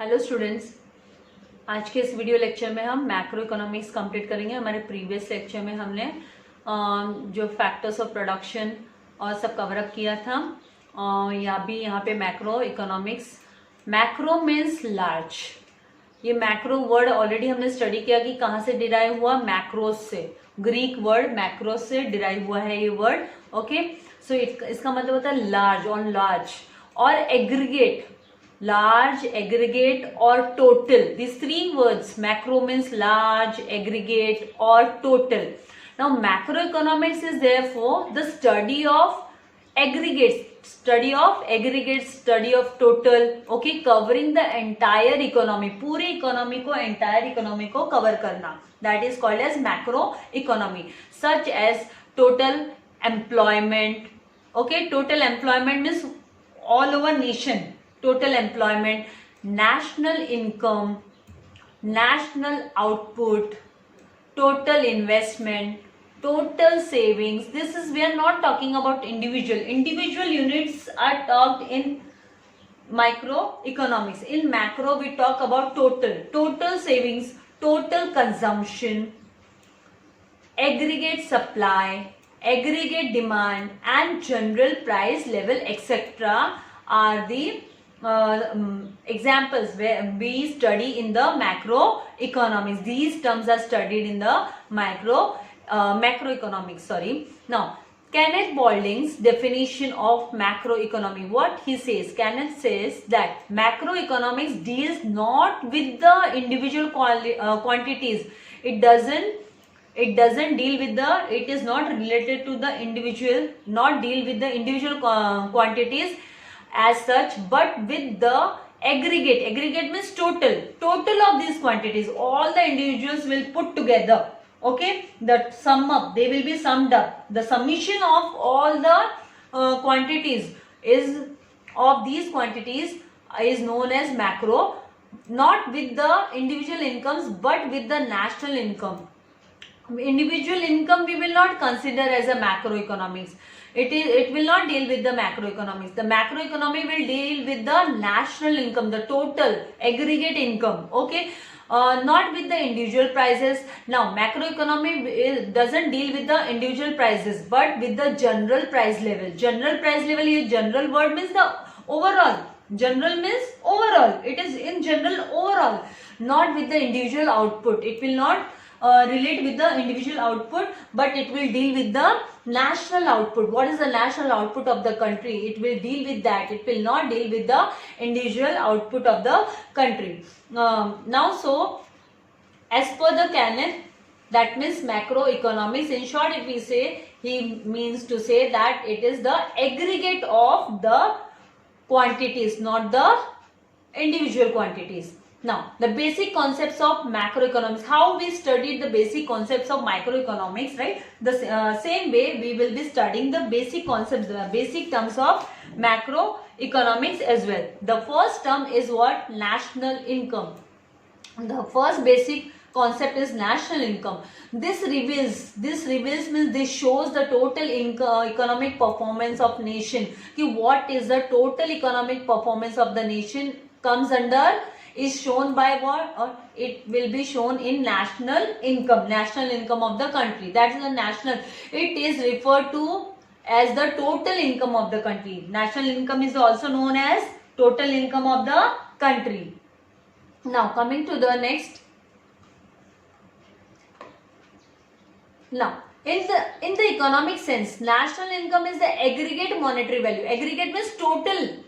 Hello students, आज के इस वीडियो लेक्चर में हम मैक्रो इकोनॉमिक्स कंप्लीट करेंगे। हमारे प्रीवियस लेक्चर में हमने जो फैक्टर्स ऑफ प्रोडक्शन और सब कवर अप किया था। यहाँ पे macro economics, macro means large. ये मैक्रो वर्ड ऑलरेडी हमने स्टडी किया कि कहाँ से डिराइव हुआ, मैक्रोस से। ग्रीक वर्ड मैक्रोस से डिराइव हुआ है ये वर्ड। ओके, सो इसका मतलब होता है लार्ज, ऑन लार्ज, और aggregate, large, aggregate or total. These three words, macro means large, aggregate or total. Now macroeconomics is therefore the study of aggregates, study of total, okay, covering the entire economy, पूरी economy को, entire economy को cover करना, that is called as macro economy, such as total employment. Okay, total employment means all over nation, total employment, national income, national output, total investment, total savings. This is, we are not talking about individual units are talked in microeconomics. In macro we talk about total savings, total consumption, aggregate supply, aggregate demand and general price level, etc. are the examples where we study in the macroeconomics. These terms are studied in the macroeconomics. Sorry. Now, Kenneth Boulding's definition of macroeconomy. What he says? Kenneth says that macroeconomics deals not with the individual quantities. It doesn't deal with the. It is not related to the individual. Not deal with the individual quantities as such, but with the aggregate means total of these quantities, all the individuals will put together. Okay, the sum up, they will be summed up. The summation of all the quantities is of these quantities is known as macro, not with the individual incomes but with the national income. Individual income we will not consider as a macroeconomics. It will not deal with the macroeconomics. The macroeconomy will deal with the national income, the total aggregate income. Okay, not with the individual prices. Now macroeconomy doesn't deal with the individual prices but with the general price level. General price level, ये general word means the overall. General means overall. It is in general overall, not with the individual output. It will not relate with the individual output, but it will deal with the national output. What is the national output of the country? It will deal with that. It will not deal with the individual output of the country. Now, so as per the Kenneth, that means macroeconomics. In short, if we say, he means to say that it is the aggregate of the quantities, not the individual quantities. Now, the basic concepts of macroeconomics, how we studied the basic concepts of microeconomics, right? The same way we will be studying the basic concepts, the basic terms of macroeconomics as well. The first term is what? National income. The first basic concept is national income. This reveals means this shows the total economic performance of nation. What is the total economic performance of the nation comes under, is shown by what? Or it will be shown in national income of the country. That is the national. It is referred to as the total income of the country. National income is also known as total income of the country. Now coming to the next. Now, in the economic sense, national income is the aggregate monetary value. Aggregate means total.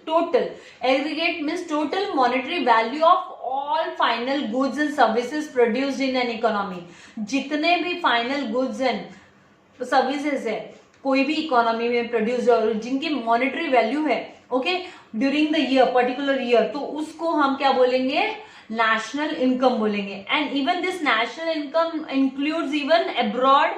Aggregate means total monetary value of all final goods and services produced in an economy. जितने भी final goods and services है कोई भी economy में produce और जिनकी monetary value है, okay, during the year, particular year, तो उसको हम क्या बोलेंगे? National income बोलेंगे. And even this national income includes even abroad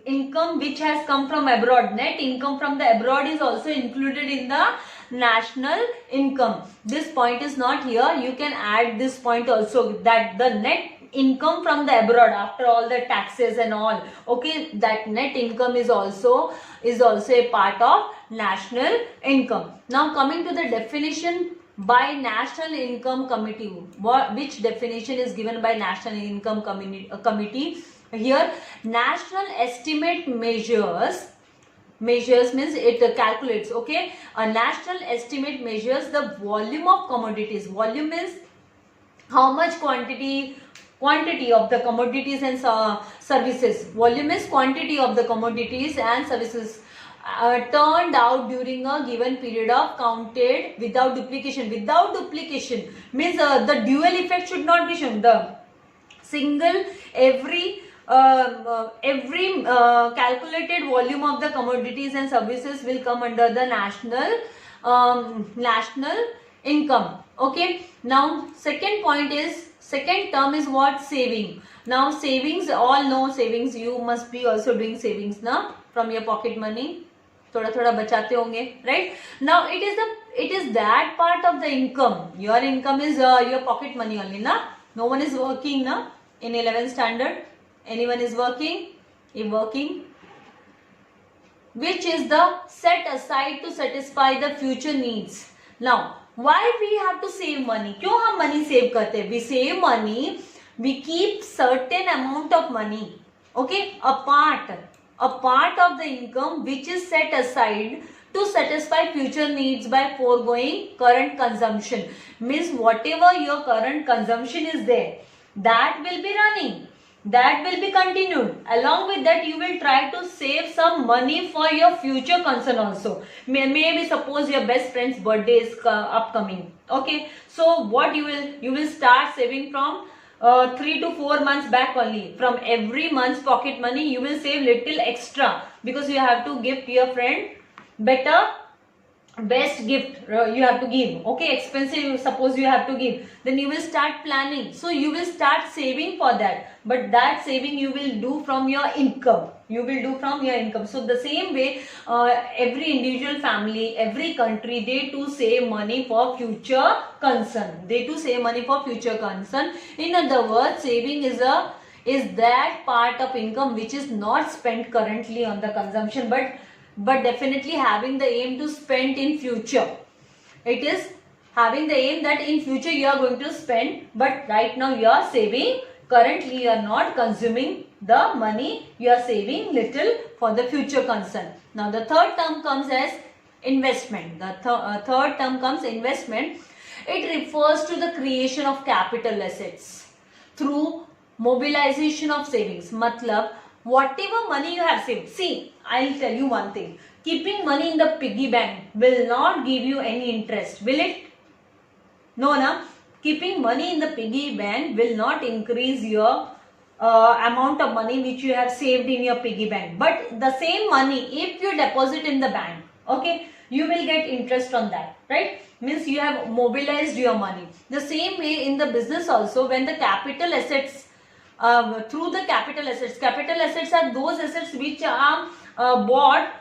income which has come from abroad. Net income from the abroad is also included in the national income. This point is not here. You can add this point also, that the net income from the abroad after all the taxes and all, okay, that net income is also a part of national income. Now coming to the definition by National Income Committee. Which definition is given by National Income Committee? Here, national estimate measures means it calculates, okay. A national estimate measures the volume of commodities. Volume means how much quantity of the commodities and services. Volume is quantity of the commodities and services turned out during a given period of counted without duplication. Without duplication means the dual effect should not be shown. The single every calculated volume of the commodities and services will come under the national income. Okay. Now second term is what? Saving. Now savings, all know savings. You must be also doing savings now from your pocket money. थोड़ा थोड़ा बचाते होंगे, right? Now it is that part of the income. Your income is your pocket money only, na? No one is working, na? In 11th standard, anyone is working? If working, which is the set aside to satisfy the future needs. Now, why we have to save money? क्यों हम money save करते हैं? We save money. We keep certain amount of money. Okay, a part of the income which is set aside to satisfy future needs by foregoing current consumption. Means whatever your current consumption is there, that will be running, that will be continued. Along with that, you will try to save some money for your future concern also. Maybe suppose your best friend's birthday is upcoming. Okay, so what you will start saving from 3 to 4 months back only. From every month's pocket money, you will save little extra because you have to give your friend best gift you have to give. Okay, expensive suppose you have to give, then you will start planning. So you will start saving for that, but that saving you will do from your income. So the same way, every individual family, every country, they too save money for future concern. In other words, saving is that part of income which is not spent currently on the consumption, but definitely having the aim to spend in future. It is having the aim that in future you are going to spend, but right now you are saving. Currently you are not consuming the money, you are saving little for the future concern. Now the third term comes as investment. Third term comes investment. It refers to the creation of capital assets through mobilization of savings. Matlab, whatever money you have saved. See, I'll tell you one thing. Keeping money in the piggy bank will not give you any interest, will it? No, na? Keeping money in the piggy bank will not increase your amount of money which you have saved in your piggy bank. But the same money, if you deposit in the bank, okay, you will get interest on that, right? Means you have mobilized your money. The same way in the business also, when the capital assets, through the capital assets are those assets which are bought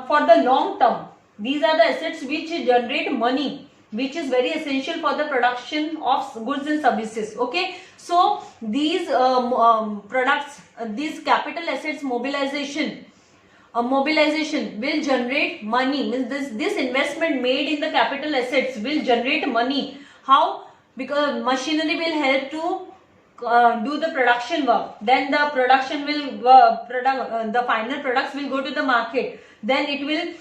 for the long term. These are the assets which generate money, which is very essential for the production of goods and services. Okay, so these products, these capital assets mobilization will generate money. Means this investment made in the capital assets will generate money. How? Because machinery will help to do the production work. Then the production will the final products will go to the market. Then it will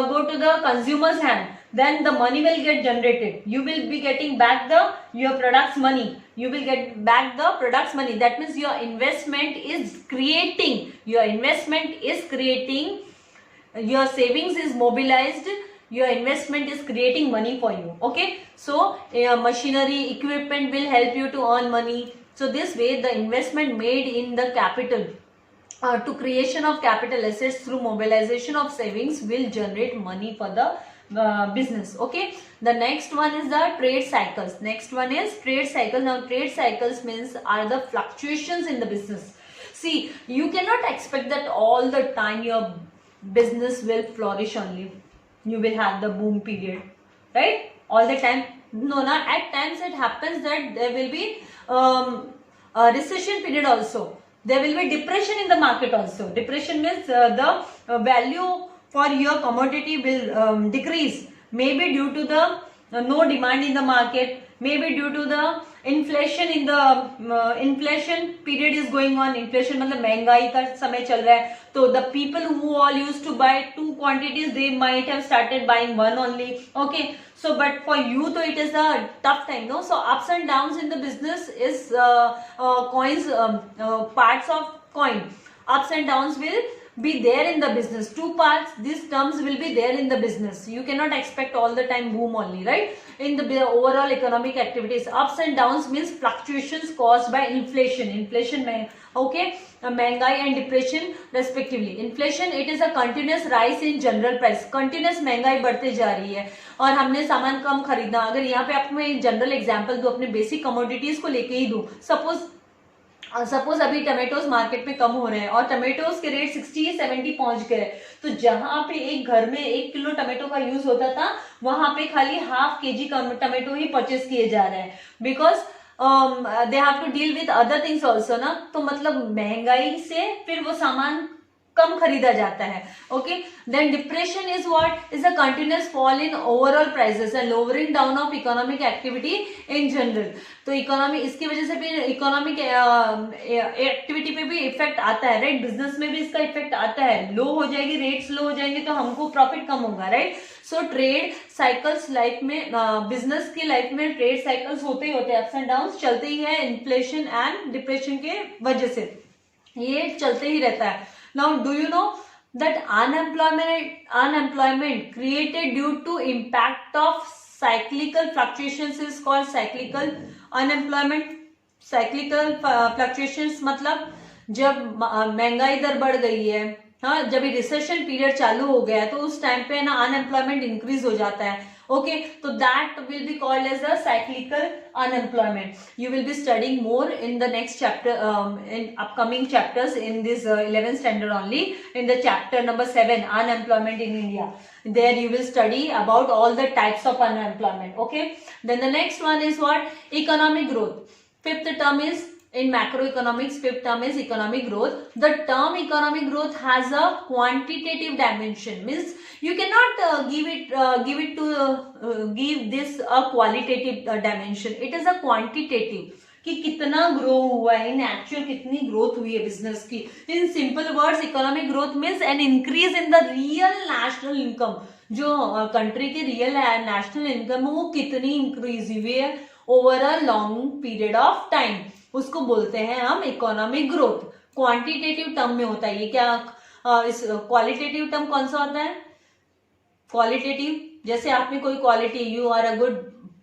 go to the consumer's hand. Then the money will get generated. You will be getting back your products money. You will get back the products money. That means your investment is creating. Your savings is mobilized. Your investment is creating money for you. Okay. So machinery, equipment will help you to earn money. So this way, the investment made in the capital to creation of capital assets through mobilization of savings will generate money for the business. Okay. The next one is the trade cycles. Now trade cycles means are the fluctuations in the business. See, you cannot expect that all the time your business will flourish only. You will have the boom period, right? All the time. No, at times it happens that there will be a recession period also. There will be depression in the market also. Depression means the value for your commodity will decrease. Maybe due to the no demand in the market, maybe due to the inflation in the inflation period is going on. Inflation मतलब महंगाई का समय चल रहा है, तो the people who all used to buy 2 quantities, they might have started buying 1 only. Okay, so but for you though it is a tough time, no? So ups and downs in the business is coins, parts of coin. Ups and downs will be there in the business. 2 parts, these terms will be there in the business. You cannot expect all the time boom only, right? In the overall economic activities, ups and downs means fluctuations caused by inflation. Inflation में, okay, महंगाई and depression respectively. Inflation, it is a continuous rise in general price. Continuous महंगाई बढ़ते जा रही है और हमने सामान कम खरीदना. अगर यहाँ पे आपको मैं जनरल एग्जांपल दूं, अपने बेसिक कमोडिटीज को लेके ही दूं. सपोज अभी टमेटोज मार्केट में कम हो रहे हैं और टमेटोज के रेट 60-70 पहुंच गए, तो जहां पे एक घर में 1 किलो टमेटो का यूज होता था, वहां पे खाली ½ kg टमेटो ही परचेस किए जा रहे हैं, because they have to deal with other things also ना. तो मतलब महंगाई से फिर वो सामान कम खरीदा जाता है. Okay, then depression is what, is a continuous fall in overall prices and lowering down of economic activity in general. तो इकोनॉमी, इसकी वजह से भी इकोनॉमिक एक्टिविटी पे भी इफेक्ट आता है, राइट? बिजनेस में भी इसका इफेक्ट आता है. लो हो जाएगी, रेट्स लो हो जाएंगे तो हमको प्रॉफिट कम होगा, right? So trade cycles life में, बिजनेस की लाइफ में ट्रेड साइकिल्स होते ही होते हैं, अप्स एंड डाउन्स चलते ही है. इन्फ्लेशन एंड डिप्रेशन के वजह से ये चलते ही रहता है. Now, do you know that unemployment created due to impact of cyclical fluctuations is called cyclical unemployment. Cyclical fluctuations मतलब जब महंगाई दर बढ़ गई है, हाँ, जब रिसेशन पीरियड चालू हो गया है, तो उस टाइम पे ना अनएम्प्लॉयमेंट इंक्रीज हो जाता है. Okay, so that will be called as a cyclical unemployment. You will be studying more in the next chapter, in upcoming chapters in this 11th standard only, in the chapter number 7, unemployment in India. There you will study about all the types of unemployment. Okay, then the next one is what? Economic growth. Fifth term is in macroeconomics. Fifth term is economic growth. The term economic growth has a quantitative dimension, means you cannot give this a qualitative dimension. It is a quantitative, कि कितना grow हुआ है, इन actual कितनी growth हुई है business की. In simple words, economic growth means an increase in the real national income. जो country की रियल नेशनल इनकम है वो कितनी इंक्रीज हुई है over a long period of time, उसको बोलते हैं हम इकोनॉमिक ग्रोथ. क्वांटिटेटिव टर्म में होता है ये. क्या इस क्वालिटेटिव टर्म कौन सा होता है? क्वालिटेटिव, जैसे आप में कोई quality, you are a good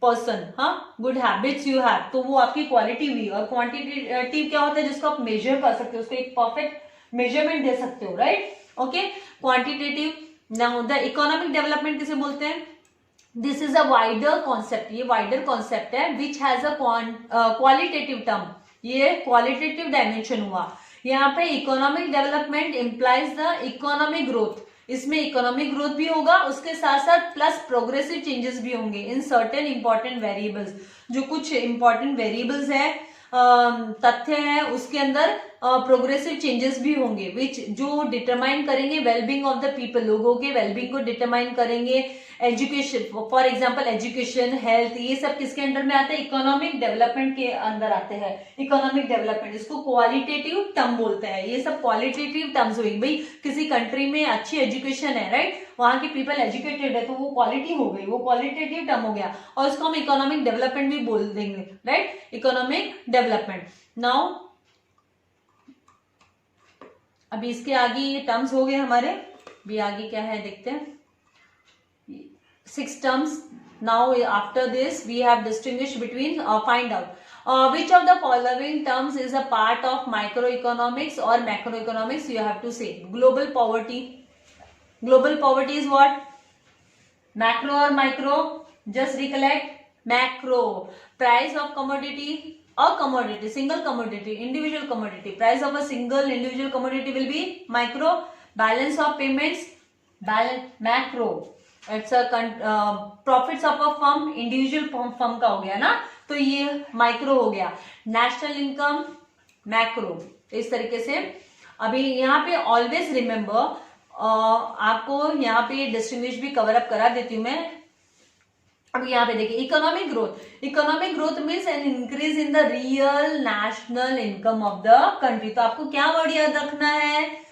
person, हाँ, गुड हैबिट्स यू हैव, तो वो आपकी क्वालिटी हुई. और क्वांटिटेटिव क्या होता है? जिसको आप मेजर कर सकते हो, उसको एक परफेक्ट मेजरमेंट दे सकते हो, right? Okay, quantitative. Now the economic development किसे बोलते हैं? This is a wider concept. ये वाइडर कॉन्सेप्ट है which has a qualitative term. ये क्वालिटेटिव डायमेंशन हुआ. यहाँ पे economic development implies the economic growth. इसमें इकोनॉमिक ग्रोथ भी होगा, उसके साथ साथ प्लस प्रोग्रेसिव चेंजेस भी होंगे इन सर्टेन इंपॉर्टेंट वेरिएबल्स. जो कुछ इंपॉर्टेंट वेरिएबल्स है, तथ्य है, उसके अंदर प्रोग्रेसिव चेंजेस भी होंगे विच जो डिटरमाइन करेंगे वेलबींग ऑफ द पीपल. लोगों के वेलबींग को डिटरमाइन करेंगे. Education, for example education, health, ये सब किसके अंडर में आते हैं? इकोनॉमिक डेवलपमेंट के अंदर आते हैं. इकोनॉमिक डेवलपमेंट, इसको क्वालिटेटिव टर्म बोलते हैं. ये सब क्वालिटेटिव टर्म्स हुई. भाई किसी कंट्री में अच्छी एजुकेशन है, राइट, वहां के पीपल एजुकेटेड है, तो वो क्वालिटी हो गई, वो क्वालिटेटिव टर्म हो गया. और उसको हम इकोनॉमिक डेवलपमेंट भी बोल देंगे, राइट? Economic development. नाउ अभी इसके आगे ये टर्म्स हो गए हमारे. भी आगे क्या है देखते हैं. 6 terms. Now after this we have distinguished between, find out which of the following terms is a part of microeconomics or macroeconomics. You have to say global poverty. Global poverty is what? Macro or micro? Just recollect. Macro. Price of commodity, a commodity, single commodity, individual commodity. Price of a single individual commodity will be micro. Balance of payments, macro. It's profits of a firm, individual firm का हो गया ना, तो ये micro हो गया. National income, macro. इस तरीके से अभी यहाँ पे ऑलवेज रिमेंबर, आपको यहाँ पे डिस्टिंग्विश भी कवर अप करा देती हूँ मैं. अब यहाँ पे देखिए economic growth means an increase in the real national income of the country. तो आपको क्या वर्ड याद रखना है,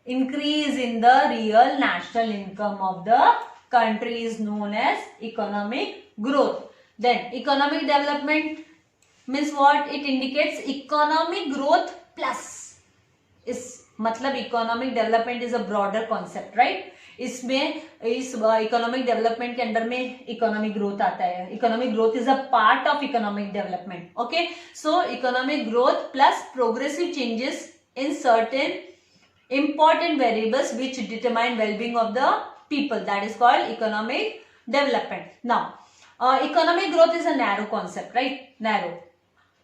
increase in the real national income of the country is known as economic growth. Then economic development means what, it indicates economic growth plus, इस मतलब economic development is a broader concept, right. इसमें इस economic development के under में economic growth आता है। Economic growth is a part of economic development, okay. So economic growth plus progressive changes in certain important variables which determine well-being of the people, that is called economic development. Now economic growth is a narrow concept, right? Narrow,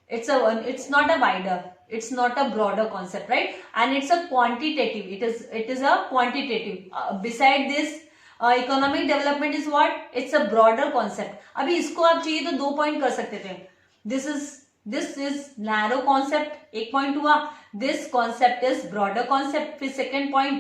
it's not a wider, it's not a broader concept, right? And it's a quantitative, it is a quantitative. Beside this economic development is what, it's a broader concept. अभी इसको आप चाहिए तो 2 point कर सकते थे, this is narrow concept, एक point हुआ, this concept is broader concept, फिर second point,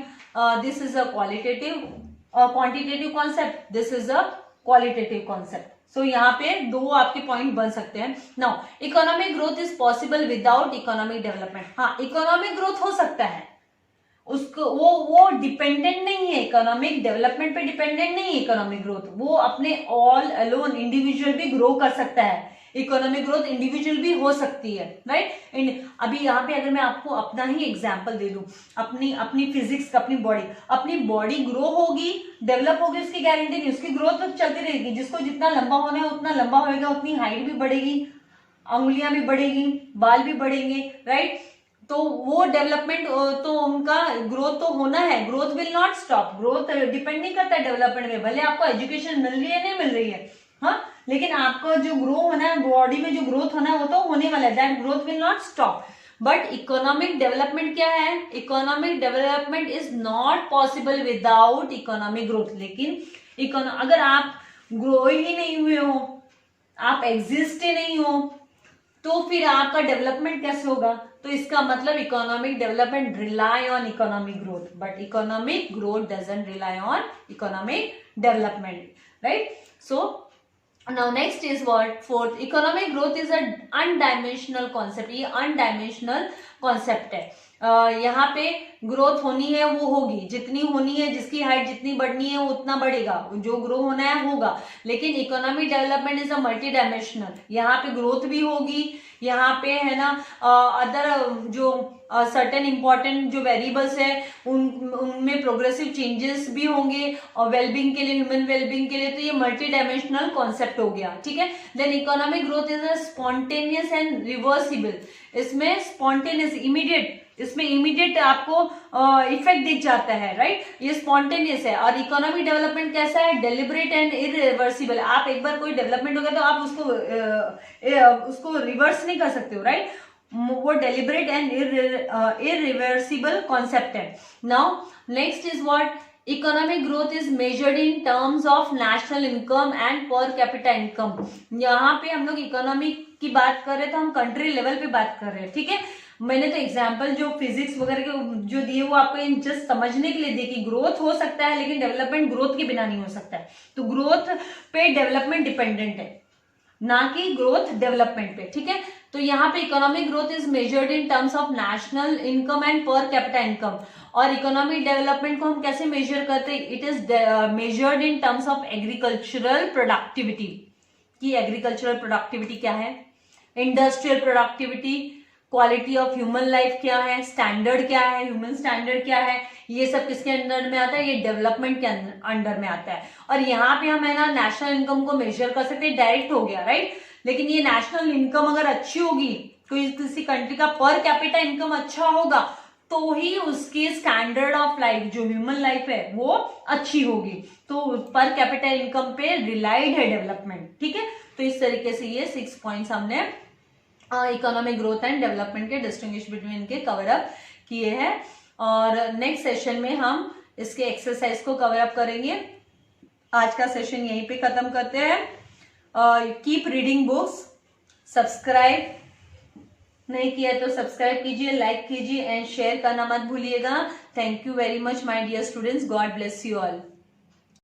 this is a quantitative concept, this is a qualitative concept. So यहाँ पे 2 आपके पॉइंट बन सकते हैं. Now economic growth is possible without economic development. हाँ, economic growth हो सकता है, उसको वो डिपेंडेंट नहीं है, इकोनॉमिक डेवलपमेंट पे डिपेंडेंट नहीं है इकोनॉमिक ग्रोथ, वो अपने ऑल अलोन इंडिविजुअल भी ग्रो कर सकता है. इकोनॉमिक ग्रोथ इंडिविजुअल भी हो सकती है, राइट. अभी यहाँ पे अगर मैं आपको अपना ही एग्जांपल दे दूं, अपनी फिजिक्स का, अपनी बॉडी ग्रो होगी, डेवलप होगी, उसकी गारंटी नहीं, उसकी ग्रोथ तो चलती रहेगी. जिसको जितना लंबा होना है उतना लंबा होएगा, उतनी हाइट भी बढ़ेगी, अंगुलियां भी बढ़ेगी, बाल भी बढ़ेंगे, राइट. तो वो डेवलपमेंट, तो उनका ग्रोथ तो होना है, growth will not stop. Growth depend नहीं करता डेवलपमेंट में, भले आपको एजुकेशन मिल रही है नहीं मिल रही है, हाँ, लेकिन आपका जो ग्रो होना है, बॉडी में जो ग्रोथ होना है वो तो होने वाला है. That growth will not stop. But economic development क्या है, economic development is not possible without economic growth. लेकिन अगर आप ग्रो ही नहीं हुए हो, आप एग्जिस्ट ही नहीं हो, तो फिर आपका डेवलपमेंट कैसे होगा. तो इसका मतलब economic development rely on economic growth, but economic growth doesn't rely on economic development, right. So now next is what, fourth, economic growth is a unidimensional concept. ये अनडायमेंशनल कॉन्सेप्ट है. यहाँ पे ग्रोथ होनी है वो होगी, जितनी होनी है, जिसकी हाइट जितनी बढ़नी है वो उतना बढ़ेगा, जो ग्रो होना है होगा. लेकिन economic development is a multi dimensional. यहाँ पे ग्रोथ भी होगी, यहाँ पे है ना अदर जो सर्टेन इंपॉर्टेंट जो वेरिएबल्स है उनमें प्रोग्रेसिव चेंजेस भी होंगे, और वेलबींग के लिए, ह्यूमन वेलबींग के लिए. तो ये मल्टी डायमेंशनल कॉन्सेप्ट हो गया, ठीक है. Then economic growth is a spontaneous and reversible. इसमें स्पॉन्टेनियस, इमीडिएट, इसमें इमीडिएट आपको इफेक्ट दिख जाता है, राइट. ये स्पॉन्टेनियस है. और इकोनॉमिक डेवलपमेंट कैसा है, डेलिबरेट एंड इरिवर्सिबल. आप एक बार कोई डेवलपमेंट हो गया तो आप उसको रिवर्स नहीं कर सकते हो, राइट. वो डेलिबरेट एंड इरिवर्सिबल कॉन्सेप्ट है. Now next is what, economic growth is measured in terms of national income and per capita income. यहाँ पे हम लोग इकोनॉमिक की बात कर रहे हैं तो हम कंट्री लेवल पे बात कर रहे हैं, ठीक है. मैंने तो एग्जाम्पल जो फिजिक्स वगैरह के जो दिए वो आपको जस्ट समझने के लिए दिए कि ग्रोथ हो सकता है, लेकिन डेवलपमेंट ग्रोथ के बिना नहीं हो सकता है. तो ग्रोथ पे डेवलपमेंट डिपेंडेंट है, ना कि ग्रोथ डेवलपमेंट पे, ठीक है. तो यहाँ पे economic growth is measured in terms of national income and per capita income. और इकोनॉमिक डेवलपमेंट को हम कैसे मेजर करते हैं, it is measured in terms of agricultural productivity. कि एग्रीकल्चरल प्रोडक्टिविटी क्या है, industrial productivity, quality of human life क्या है, स्टैंडर्ड क्या है, ह्यूमन स्टैंडर्ड क्या है, ये सब किसके अंडर में आता है, ये डेवलपमेंट के अंडर में आता है. और यहाँ पे हम है ना नेशनल इनकम को मेजर कर सकते हैं, डायरेक्ट हो गया, राइट. लेकिन ये नेशनल इनकम अगर अच्छी होगी, कोई किसी कंट्री का पर कैपिटा इनकम अच्छा होगा, तो ही उसकी स्टैंडर्ड ऑफ लाइफ, जो ह्यूमन लाइफ है, वो अच्छी होगी. तो पर कैपिटा इनकम पे रिलाइड है डेवलपमेंट, ठीक है. तो इस तरीके से ये 6 पॉइंट्स हमने इकोनॉमिक ग्रोथ एंड डेवलपमेंट के डिस्टिंग्विश बिटवीन के कवर अप किए हैं. और नेक्स्ट सेशन में हम इसके एक्सरसाइज को कवर अप करेंगे. आज का सेशन यहीं पे खत्म करते हैं. Keep reading books. सब्सक्राइब नहीं किया तो सब्सक्राइब कीजिए, लाइक कीजिए एंड शेयर करना मत भूलिएगा. Thank you very much my dear students. God bless you all.